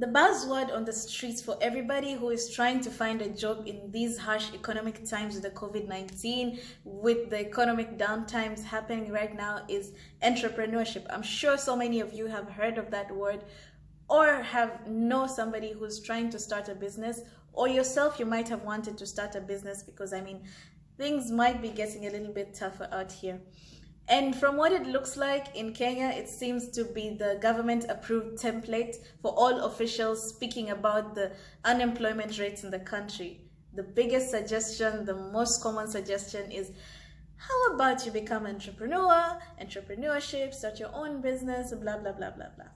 The buzzword on the streets for everybody who is trying to find a job in these harsh economic times with the COVID-19, with the economic downtimes happening right now, is entrepreneurship. I'm sure so many of you have heard of that word, or know somebody who's trying to start a business, or yourself, you might have wanted to start a business, because things might be getting a little bit tougher out here. And from what it looks like in Kenya, it seems to be the government-approved template for all officials speaking about the unemployment rates in the country. The biggest suggestion, the most common suggestion is, how about you become an entrepreneur, entrepreneurship, start your own business, blah, blah, blah, blah, blah.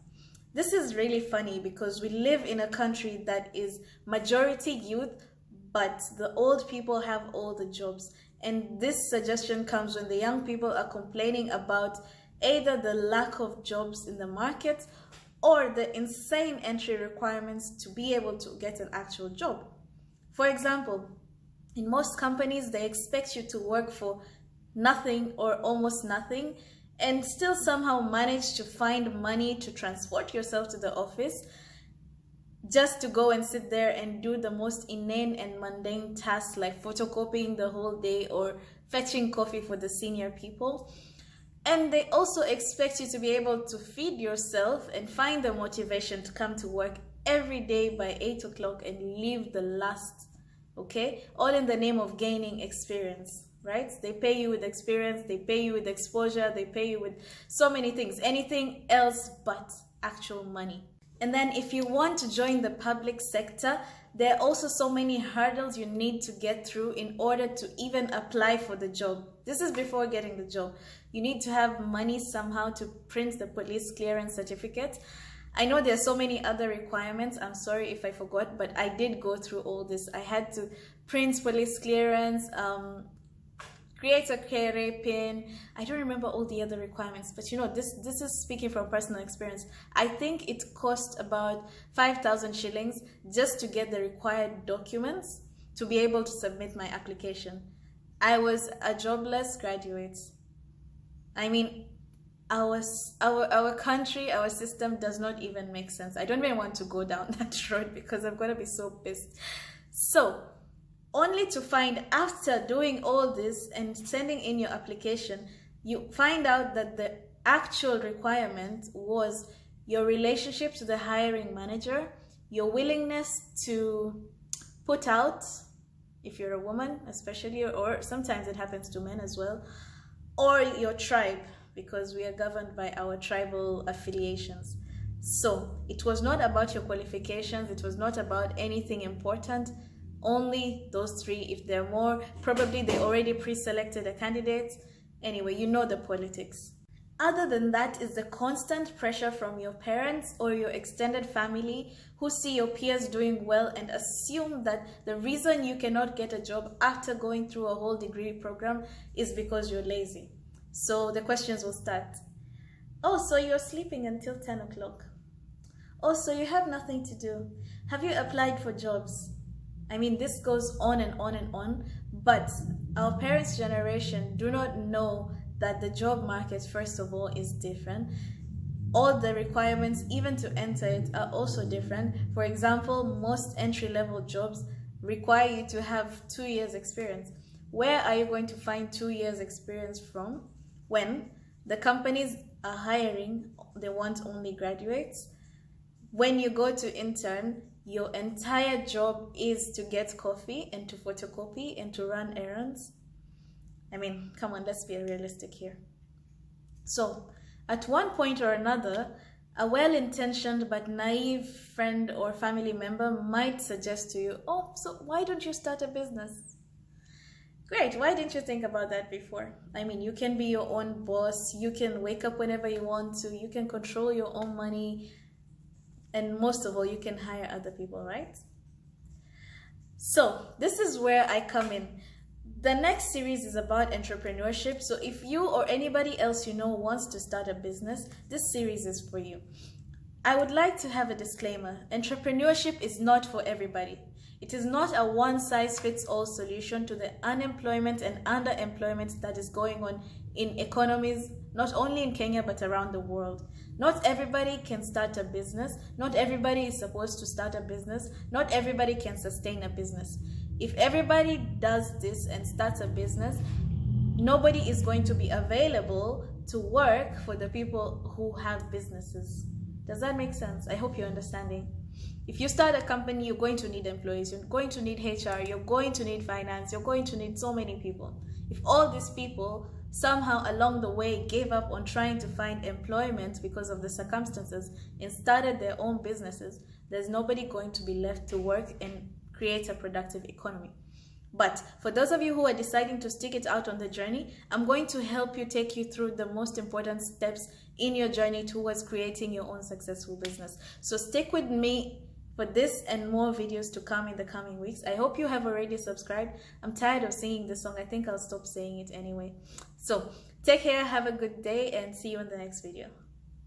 This is really funny because we live in a country that is majority youth, but the old people have all the jobs. And this suggestion comes when the young people are complaining about either the lack of jobs in the market or the insane entry requirements to be able to get an actual job. For example, in most companies, they expect you to work for nothing or almost nothing and still somehow manage to find money to transport yourself to the office, just to go and sit there and do the most inane and mundane tasks like photocopying the whole day or fetching coffee for the senior people. And they also expect you to be able to feed yourself and find the motivation to come to work every day by 8 o'clock and leave the last, okay? All in the name of gaining experience, right? They pay you with experience, they pay you with exposure, they pay you with so many things, anything else but actual money. And then if you want to join the public sector, there are also so many hurdles you need to get through in order to even apply for the job. This is before getting the job. You need to have money somehow to print the police clearance certificate. I know there are so many other requirements. I'm sorry if I forgot, but I did go through all this. I had to print police clearance, create a KRA pin. I don't remember all the other requirements, but you know, this is speaking from personal experience. I think it cost about 5,000 shillings just to get the required documents to be able to submit my application. I was a jobless graduate. I mean, our country, our system does not even make sense. I don't even want to go down that road because I'm gonna be so pissed. So, only to find after doing all this and sending in your application, you find out that the actual requirement was your relationship to the hiring manager, your willingness to put out, if you're a woman especially, or sometimes it happens to men as well, or your tribe, because we are governed by our tribal affiliations. So it was not about your qualifications, it was not about anything important. Only those three. If there are more, probably they already pre-selected a candidate. Anyway, you know the politics. Other than that is the constant pressure from your parents or your extended family who see your peers doing well and assume that the reason you cannot get a job after going through a whole degree program is because you're lazy. So the questions will start. Oh, so you're sleeping until 10 o'clock. Oh, so you have nothing to do. Have you applied for jobs? I mean, this goes on and on and on, but our parents' generation do not know that the job market, first of all, is different. All the requirements, even to enter it, are also different. For example, most entry-level jobs require you to have 2 years experience. Where are you going to find 2 years experience from when the companies are hiring, they want only graduates? When you go to intern, your entire job is to get coffee and to photocopy and to run errands. I mean, come on, let's be realistic here. So, at one point or another, a well-intentioned but naive friend or family member might suggest to you, oh, so why don't you start a business? Great, why didn't you think about that before? I mean, you can be your own boss, you can wake up whenever you want to, you can control your own money, and most of all, you can hire other people, right? So this is where I come in. The next series is about entrepreneurship. So if you or anybody else you know wants to start a business, this series is for you. I would like to have a disclaimer. Entrepreneurship is not for everybody. It is not a one-size-fits-all solution to the unemployment and underemployment that is going on in economies not only in Kenya but around the world. Not everybody can start a business. Not everybody is supposed to start a business. Not everybody can sustain a business. If everybody does this and starts a business, nobody is going to be available to work for the people who have businesses. Does that make sense? I hope you're understanding. If you start a company, you're going to need employees, you're going to need HR, you're going to need finance, you're going to need so many people. If all these people somehow along the way gave up on trying to find employment because of the circumstances and started their own businesses, there's nobody going to be left to work and create a productive economy. But for those of you who are deciding to stick it out on the journey, I'm going to help you, take you through the most important steps in your journey towards creating your own successful business. So stick with me for this and more videos to come in the coming weeks. I hope you have already subscribed. I'm tired of singing this song. I think I'll stop saying it anyway. So take care, have a good day, and see you in the next video.